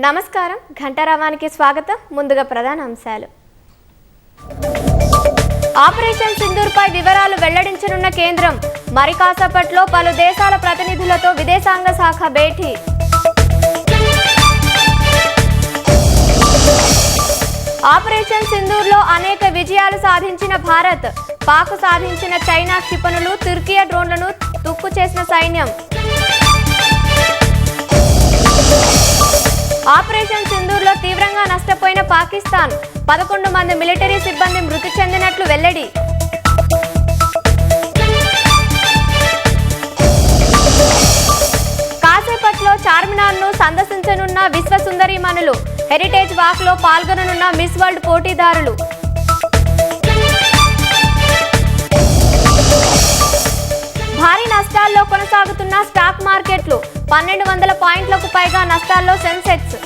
నమస్కారం ఘంటారావానికి స్వాగతం. ముందుగా ప్రధాన అంశాలు. ఆపరేషన్ సింధూర్ పై వివరాలు వెల్లడించనున్న కేంద్రం. మరి కాసేపట్లో పలు దేశాల ప్రతినిధులతో విదేశాంగ శాఖ భేటీ. ఆపరేషన్ సింధూర్ లో అనేక విజయాలు సాధించిన భారత్. పాక్ సాధించిన చైనా క్షిపణులు, తుర్కియా డ్రోన్లను తుక్కు చేసిన సైన్యం. ఆపరేషన్ సింధూర్ లో తీవ్రంగా నష్టపోయిన పాకిస్తాన్. 11 మంది మిలిటరీ సిబ్బంది మృతి చెందినట్లు వెల్లడి. కాసేపట్లో చార్మినార్ ను సందర్శించనున్న విశ్వసుందరీమణులు. హెరిటేజ్ వాక్ లో పాల్గొననున్న మిస్ వరల్డ్ పోటీదారులు. భారీ నష్టాల్లో కొనసాగుతున్న స్టాక్ మార్కెట్లు. 1200 పాయింట్లకు పైగా నష్టాల్లో సెన్సెక్స్.